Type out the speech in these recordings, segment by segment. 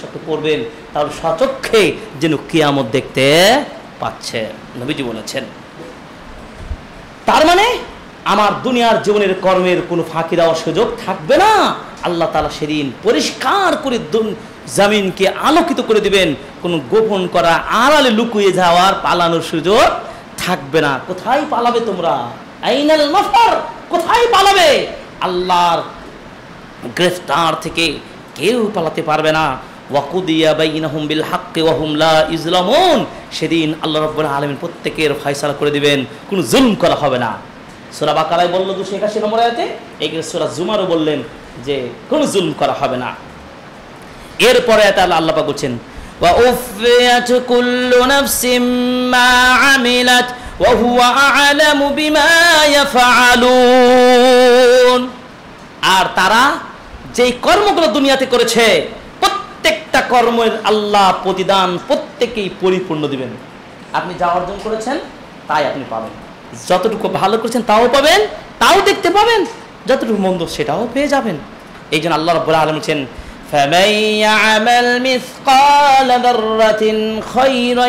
পোশাকটি পরবেন, তাহলে সচক্ষে যেন কিয়ামত দেখতে পাচ্ছে, নবীজি বলেছেন। তার মানে আমার দুনিয়ার জীবনের কর্মের কোনো ফাঁকি দেওয়ার সুযোগ থাকবে না। আল্লাহ তাআলা সেদিন পরিষ্কার করে জমিনকে আলোকিত করে দিবেন, কোনো গোপন করা, আড়ালে লুকিয়ে যাওয়ার, পালানোর সুযোগ থাকবে না। কোথায় পালাবে তোমরা? আইনাল মাফার, কোথায় পালাবে? আল্লাহর গ্রেফতার থেকে কেউ পালাতে পারবে না। ওয়াকুদিয়া বাইনাহুম বিল হাক্কি ওয়া হুম লা ইজলামুন, সেদিন আল্লাহ রাব্বুল আলামিন প্রত্যেকের ফয়সালা করে দিবেন, কোনো জুলম করা হবে না। সূরা বাকারায় বলল 281 নম্বর আয়াতে, এই সূরা জুমারও বললেন যে কোনো জুলম করা হবে না। এরপরে আয়াতে আল্লাহ পাক বলছেন ওয়া উফিয়াত কুল্লু নাফসিম মা আমিলাত ওয়া হুয়া আ'লামু বিমা ইয়াফআলুন। আর তারা যেই কর্মগুলো দুনিয়াতে করেছে প্রত্যেকটা কর্মের আল্লাহ প্রতিদান প্রত্যেকেই পরিপূর্ণ দিবেন। আপনি যা অর্জন করেছেন তাই আপনি পাবেন, যতটুকু ভালো করেছেন তাও পাবেন, তাও দেখতে পাবেন, যতটুকু মন্দ সেটাও পেয়ে যাবেন। এই জন্য আল্লাহ রাব্বুল আলামিন বলেছেন فَمَن يَعْمَلْ مِثْقَالَ ذَرَّةٍ خَيْرًا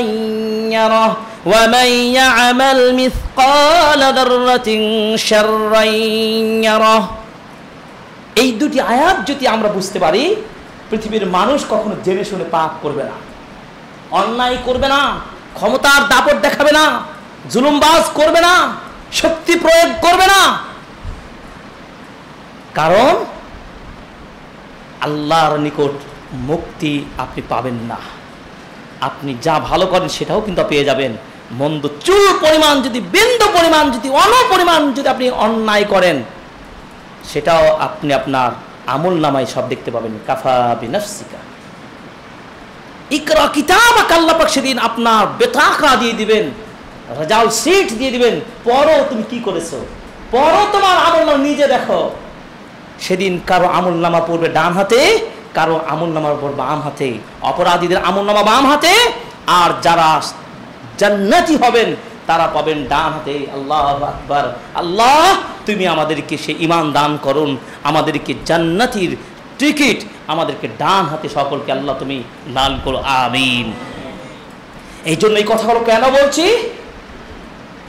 يَرَهُ وَمَن يَعْمَلْ مِثْقَالَ ذَرَّةٍ شَرًّا يَرَهُ। এই দুটি আয়াত যদি আমরা বুঝতে পারি, পৃথিবীর মানুষ কখনো জেনে শুনে পাপ করবে না, অন্যায় করবে না, ক্ষমতার দাপট দেখাবে না, জুলুমবাজ করবে না, শক্তি প্রয়োগ করবে না। কারণ আল্লাহর নিকট মুক্তি আপনি পাবেন না। আপনি যা ভালো করেন সেটাও কিন্তু পেয়ে যাবেন, মন্দ চুল পরিমাণ যদি, বিন্দু পরিমাণ যদি, অণুপরিমাণ যদি আপনি অন্যায় করেন সেটাও আপনি আপনার আমল নামায় সব দেখতে পাবেন। কাফা বিনাফসিকা ইকরা কিতাবাক, আল্লাহ পাক সেদিন আপনার বেতাকা দিয়ে দিবেন, রেজাল্ট শিট দিয়ে দিবেন, পড়ো তুমি কি করেছো, পড়ো তোমার আমলনামা নিজে দেখো। সেদিন কারো আমলনামা পড়বে ডান হাতে, কারো আমলনামা পড়বে বাম হাতে, অপরাধীদের আমলনামা বাম হাতে, আর যারা জান্নাতি হবেন তারা পাবেন ডান হাতে। আল্লাহু আকবার। আল্লাহ তুমি আমাদেরকে সে ঈমান দান করুন, আমাদেরকে জান্নাতির টিকিট আমাদেরকে ডান হাতে সকলকে আল্লাহ তুমি দান করো, আমিন। এই জন্য এই কথাগুলো কেন বলছি,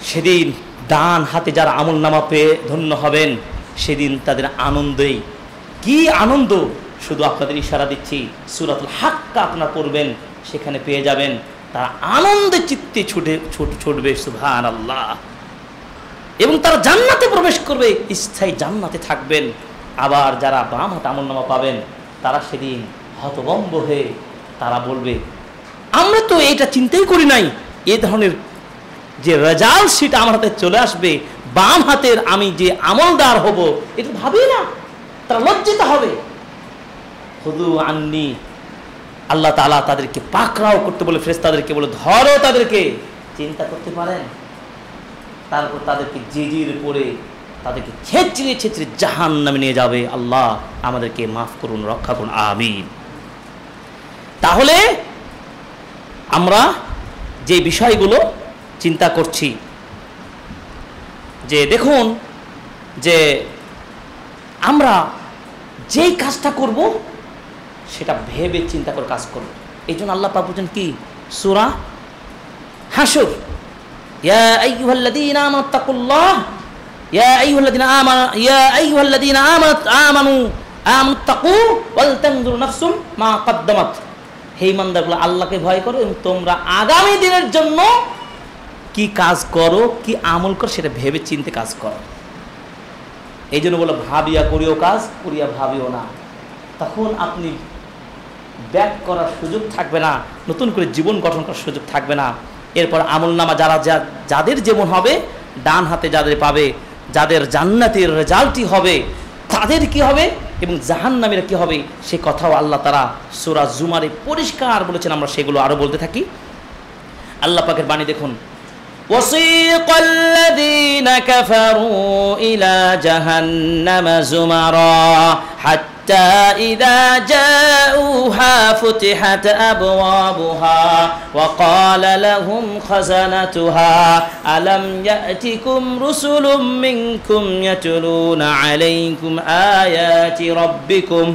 সেদিন ডান হাতে যারা আমলনামা পেয়ে ধন্য হবেন সেদিন তাদের আনন্দেই কি আনন্দ, শুধু আপনাদের ইশারা দিচ্ছি, সূরাতুল হাক্কা আপনারা পড়বেন, সেখানে পেয়ে যাবেন, তারা আনন্দে চিত্তে ছুটবে, সুবহানাল্লাহ। এবং তারা জান্নাতে প্রবেশ করবে, স্থায়ী জান্নাতে থাকবেন। আবার যারা বাম হাতে আমলনামা পাবেন তারা সেদিন হতভম্ব হয়ে তারা বলবে আমরা তো এটা চিন্তাই করি নাই, এই ধরনের যে রেজাল্ট সেটা আমার হাতে চলে আসবে, বাম হাতের আমি যে আমলদার হব এটা ভাবি না। তারা লজ্জিত হবে। খুদু আন্নি, আল্লাহ তাআলা তাদেরকে পাকড়াও করতে বলে, ফেরেশতাদেরকে বলে ধরো তাদেরকে। চিন্তা করতে পারেন? তারপর তাদেরকে জিজির পরে তাদেরকে ছেঁচড়ে ছেঁচড়ে জাহান্নামে নিয়ে যাবে। আল্লাহ আমাদেরকে মাফ করুন, রক্ষা করুন, আমিন। তাহলে আমরা যে বিষয়গুলো চিন্তা করছি, যে দেখুন যে আমরা যেই কাজটা করব সেটা ভেবে চিন্তা করে কাজ করব। এই জন্য আল্লাহ পাক বলেন কি, সূরা হাশর, ইয়া আইয়ুহাল্লাযীনা আমানুত্তাকুল্লাহ, ইয়া আইয়ুহাল্লাযীনা আমানুত্তাকু ওয়াল তানজুর নাফসুম মা কদ্দামাত। হে ইমানদারগুলো, আল্লাহকে ভয় করো এবং তোমরা আগামী দিনের জন্য কি কাজ করো, কি আমল করো সেটা ভেবে চিন্তে কাজ করো। এই জন্য বলো ভাবিয়া করিও কাজ, করিয়া ভাবিও না। তখন আপনি ব্যাক করার সুযোগ থাকবে না, নতুন করে জীবন গঠন করার সুযোগ থাকবে না। এরপর আমলনামা যাদের যেমন হবে, ডান হাতে যাদের পাবে, যাদের জান্নাতের রেজাল্টই হবে তাদের কি হবে এবং জাহান্নামীরা কি হবে সে কথাও আল্লাহ তাআলা সূরা জুমারে পরিষ্কার বলেছেন। আমরা সেগুলো আরো বলতে থাকি। আল্লাহ পাকের বাণী দেখুন, وَسِيقَ الَّذِينَ كَفَرُوا إِلَى جَهَنَّمَ زُمَرًا حَتَّى إِذَا جَاءُوهَا فُتِحَتْ أَبْوَابُهَا وَقَالَ لَهُمْ خَزَنَتُهَا أَلَمْ يَأْتِكُمْ رُسُلٌ مِّنكُمْ يَتْلُونَ عَلَيْكُمْ آيَاتِ رَبِّكُمْ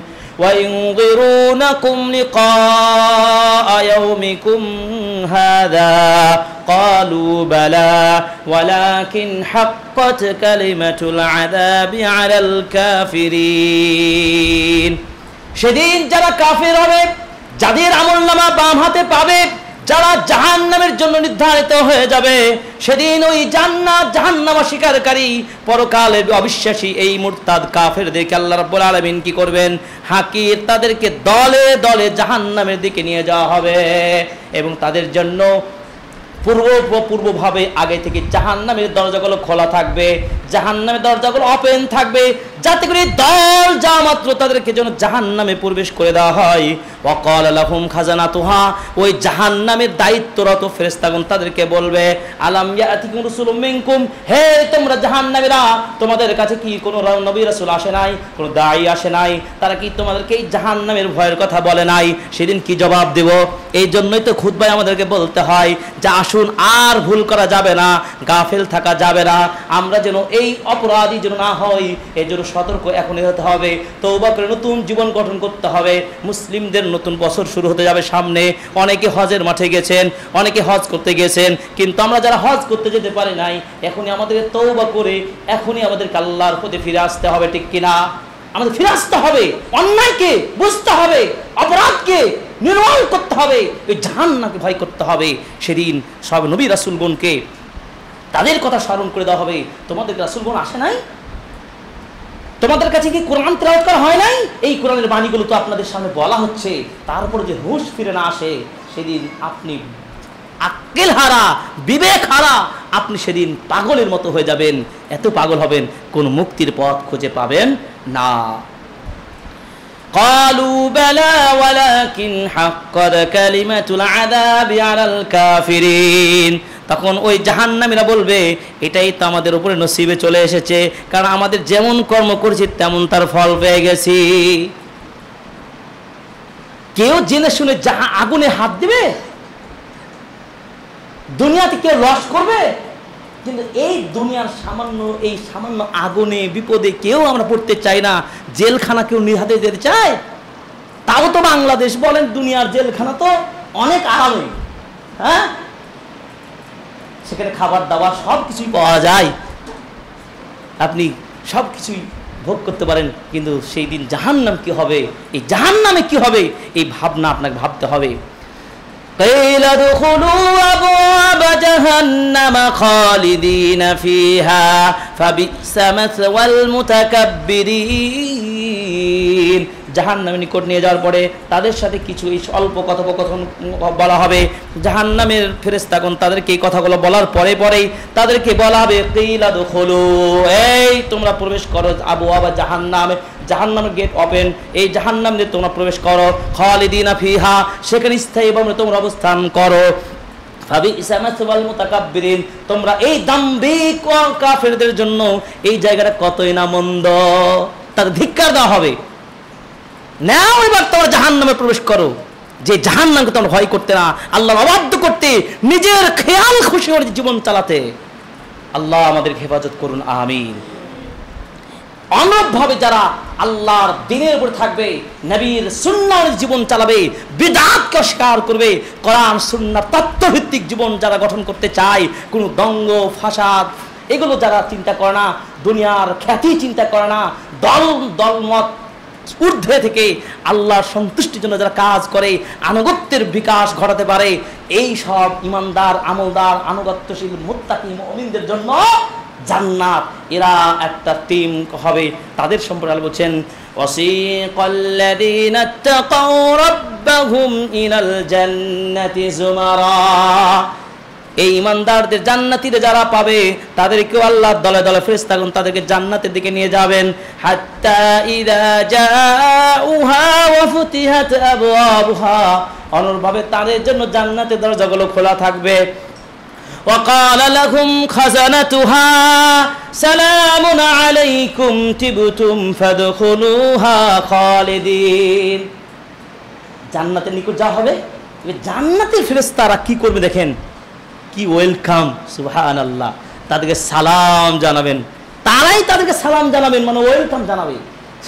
وينظرونكم لقاء يومكم هذا قالوا بلى ولكن حقت كلمة العذاب على الكافرين সেদিন যারা কাফের হবে, যাদের আমলনামা বাম হাতে পাবে, যারা জাহান্নামের জন্য নির্ধারিত হয়ে যাবে, সেদিন ওই জান্নাত জাহান্নাম অস্বীকারী পরকালের অবিশ্বাসী এই মুরতাদ কাফেরদেরকে আল্লাহ রাব্বুল আলামিন কি করবেন? হাকির তাদেরকে দলে দলে জাহান্নামের দিকে নিয়ে যাওয়া হবে এবং তাদের জন্য পূর্বভাবে আগে থেকে জাহান্নামের দরজাগুলো খোলা থাকবে, জাহান্নামের দরজাগুলো ওপেন থাকবে, যাতে করে দল যা মাত্র তাদেরকে যেন জাহান্নামে প্রবেশ করে দেওয়া হয়। ওয়াকাল লাহুম খাজানাতুহা, ওই জাহান্নামের দায়িত্বরত ফেরেশতাগণ তাদেরকে বলবে, আলাম ইয়াতিকুম রাসূলুম মিনকুম, হে তোমরা জাহান্নামীরা, তোমাদের কাছে কি কোনো নবী রাসূল আসে নাই, কোনো দাঈ আসে নাই? তারা কি তোমাদেরকে এই জাহান্নামের ভয়ের কথা বলে নাই? সেদিন কি জবাব দেব? এই জন্যই তো খুতবায় আমাদেরকে বলতে হয় যে আসুন আর ভুল করা যাবে না, গাফেল থাকা যাবে না, আমরা যেন এই অপরাধী যেন না হই, এই জন্য সতর্ক এখনই হতে হবে। তওবা করে নতুন জীবন গঠন করতে হবে। মুসলিমদের নতুন বছর শুরু হতে যাবে সামনে। অনেকে হজের মাঠে গেছেন, অনেকে হজ করতে গেছেন, কিন্তু আমরা যারা হজ করতে যেতে পারি নাই, এখনই আমাদেরকে তওবা করে এখনই আমাদেরকে আল্লাহর প্রতি ফিরে আসতে হবে, ঠিক কিনা? আমাদের ফিরে আসতে হবে, অন্যায়কে বুঝতে হবে, অপরাধকে নির্মূল করতে হবে, ওই জাহান্নামকে ভয় করতে হবে। সেদিন সব নবী রাসূলগণকে তাদের কথা স্মরণ করে দেওয়া হবে। তোমাদের রাসূলগণ আসে নাই? তোমাদের কাছে কি কোরআন তেলাওয়াত করা হয় নাই? এই কোরআনের বাণীগুলো তো আপনাদের সামনে বলা হচ্ছে, তারপর যে হুঁশ ফিরে না আসে, সেদিন আপনি আক্কেল হারা, বিবেক হারা, আপনি সেদিন পাগলের মতো হয়ে যাবেন। এত পাগল হবেন, কোন মুক্তির পথ খুঁজে পাবেন না। قالوا بلى ولكن حقت كلمة العذاب على الكافرين, তখন ওই জাহান্নামীরা বলবে, এটাই তো আমাদের উপরে নসিবে চলে এসেছে, কারণ আমাদের যেমন কর্ম করেছি তেমন তার ফল পেয়ে গেছি। কেউ জেনে শুনে আগুনে হাত দিবে? দুনিয়াতে কেউ লস করবে? কিন্তু এই দুনিয়ার সামান্য আগুনে বিপদে কেউ আমরা পড়তে চাই না। জেলখানা কেউ নিহাতে যেতে চায়? তাও তো বাংলাদেশ বলেন, দুনিয়ার জেলখানা তো অনেক আরামে, হ্যাঁ, সেখানে খাবার দাবার সব কিছুই পাওয়া যায়, আপনি সব কিছুই ভোগ করতে পারেন। কিন্তু সেই দিন জাহান্নাম কি হবে, এই জাহান্নামে কি হবে, এই ভাবনা আপনাকে ভাবতে হবে। قيل ادخلوا أبواب جهنم خالدين فيها فبئس مثوى المتكبرين, জাহান্নামের নিকট নিয়ে যাওয়ার পরে তাদের সাথে কিছু এই অল্প কথোপকথন বলা হবে। জাহান্নামের ফেরেশতাগণ তাদেরকে এই কথাগুলো বলার পরে পরেই তাদেরকে বলা হবে, কিলা দুখুলু, এই তোমরা প্রবেশ করো আবওয়াবা জাহান্নামে, জাহান্নামের গেট ওপেন, এই জাহান্নামে তোমরা প্রবেশ করো, খালিদিনা ফিহা, সেখানে স্থায়ীভাবে তোমরা অবস্থান করো। ফাবিইসা মাসওয়াল মুতাকাব্বিরিন, তোমরা এই দাম্ভিক কাফেরদের জন্য এই জায়গাটা কতই না মন্দ, তাদের ধিক্কার দেওয়া হবে। নাও এবার তোমরা জাহান্নামে প্রবেশ করো, যে জাহান্নামকে তোমরা ভয় করতে না, আল্লাহর অবাধ্য করতে, নিজের খেয়াল খুশি করে জীবন চালাতে। আল্লাহ আমাদের হেফাজত করুন, আমিন। অনুরূপভাবে যারা আল্লাহর দ্বীনের উপর থাকবে, নবীর সুন্নাহর জীবন চালাবে, বিদআতকে অস্বীকার করবে, কোরআন সুন্নাহর তত্ত্বভিত্তিক জীবন যারা গঠন করতে চায়, কোনো দঙ্গ ফাসাদ এগুলো যারা চিন্তা করে না, দুনিয়ার খ্যাতি চিন্তা করে না, দলমত ঊর্ধ্বে থেকে আল্লাহর সন্তুষ্টির জন্য যারা কাজ করে, আনুগত্যের বিকাশ ঘটাতে পারে, এই সব ইমানদার, আমলদার, আনুগত্যশীল মুত্তাকি মুমিনদের জন্য জান্নাত, এরা একটা টিম হবে। তাদের সম্পর্কে আল্লাহ বলেন, ওয়াসিকাল্লাযীনা তাকাউ রাব্বাহুম ইলাল জান্নাতি যুমারা, এই ইমানদারদের জান্নাতীরা যারা পাবে তাদেরকেও আল্লাহ দলে দলে ফেরেশতাগণ তাদেরকে জান্নাতের দিকে নিয়ে যাবেন। হাত্তা ইযা জাউহা ওয়া ফুতিহাত আবওয়াবুহা, অনুরূপভাবে তাদের জন্য জান্নাতের দরজাগুলো খোলা থাকবে। ওয়া ক্বালা লাহুম খাযানাতুহা সালামুন আলাইকুম তিবতুম ফাদখুলুহা খালিদিন, জান্নাতের নিকট যা হবে, জান্নাতের ফেরেশতারা কি করবে দেখেন, কি ওয়েলকাম, সুবহানাল্লাহ, তাদেরকে সালাম জানাবেন, তারাই তাদেরকে সালাম জানাবেন, মানে ওয়েলকাম জানাবে,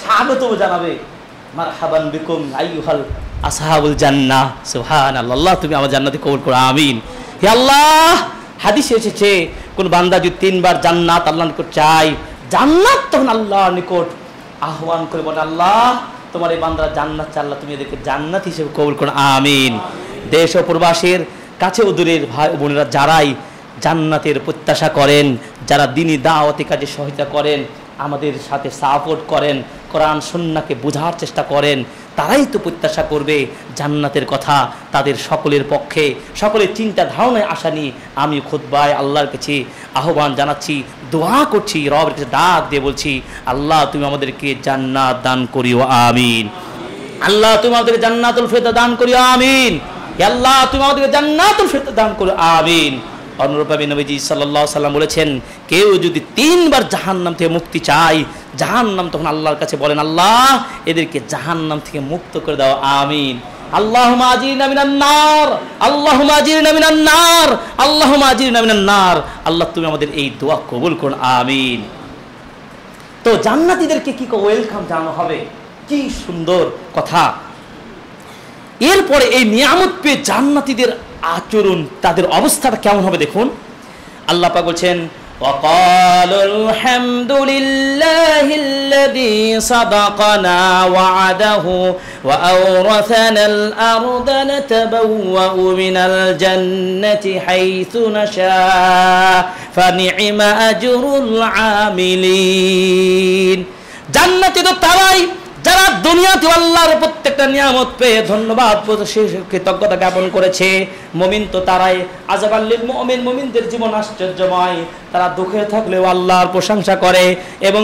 স্বাগত জানাবে। মারহাবান বিকুম আইয়ুহাল আসহাবুল জান্নাহ, সুবহানাল্লাহ, আল্লাহ তুমি আমার জান্নাতে কবুল করো, আমিন। হে আল্লাহ, হাদিসে এসেছে কোন বান্দা যদি 3 বার জান্নাত আল্লাহর নিকট চায়, জান্নাত তখন আল্লাহর নিকট আহ্বান করে বলে, আল্লাহ তোমার এই বান্দারা জান্নাত চায়, আল্লাহ তুমি এদেরকে জান্নাত হিসেবে কবুল করো, আমিন। দেশ ও প্রবাসের কাছে ও দূরের ভাই বোনেরা যারাই জান্নাতের প্রত্যাশা করেন, যারা দ্বীনি দাওয়াতি কাজে সহায়তা করেন, আমাদের সাথে সাপোর্ট করেন, কোরআন সুন্নাহকে বোঝার চেষ্টা করেন, তারাই তো প্রত্যাশা করবে জান্নাতের কথা। তাদের সকলের পক্ষে, সকলের চিন্তা ধারণায় আশা নিয়ে আমি খুতবায় আল্লাহর কাছে আহ্বান জানাচ্ছি, দোয়া করছি, রবের কাছে ডাক দিয়ে বলছি, আল্লাহ তুমি আমাদেরকে জান্নাত দান করিও, আমিন। আল্লাহ তুমি আমাদেরকে জান্নাতুল ফিরদাউস দান করিও, আমিন। আল্লাহ তুমি আমাদেরকে জান্নাতুল ফিরদাউস দান করিও, আমিন। অনুরূপভাবে নবীজি সাল্লাল্লাহু আলাইহি সাল্লাম বলেছেন, কেউ যদি 3 বার জাহান্নাম থেকে মুক্তি চায়, জাহান্নাম তখন আল্লাহর কাছে বলেন, আল্লাহ এদেরকে জাহান্নাম থেকে মুক্ত করে দাও, আমিন। আল্লাহুম্মা আজিরনা মিনান নার, আল্লাহুম্মা আজিরনা মিনান নার, আল্লাহুম্মা আজিরনা মিনান নার। আল্লাহ তুমি আমাদের এই দোয়া কবুল করুন, আমিন। তো জান্নাতীদেরকে কি ওয়েলকাম জানানো হবে, কি সুন্দর কথা। এরপরে এই নিয়ামত পেয়ে জান্নাতীদের আচরণ, তাদের অবস্থাটা কেমন হবে দেখুন। আল্লাহ পাক বলছেন, ওয়াকালুল হামদুলিল্লাহিল্লাযী সাদাকানা ওয়া'দাহু ওয়া আওরাসানাল আরদা নাতাবাওয়াউ মিনাল জান্নাতি হাইসু নাশা ফানি'মা আজরুল আমিলিন। জান্নাতে তো তারাই যারা দুনিয়াতে আল্লাহর প্রত্যেকটা নিয়ামত পেয়ে ধন্যবাদ কৃতজ্ঞতা জ্ঞাপন করেছে। মুমিন তো তারাই, আযাবাল্লিল মুমিন, মুমিনদের জীবন আশ্চর্যময়, তারা দুঃখে থাকলেও আল্লাহর প্রশংসা করে এবং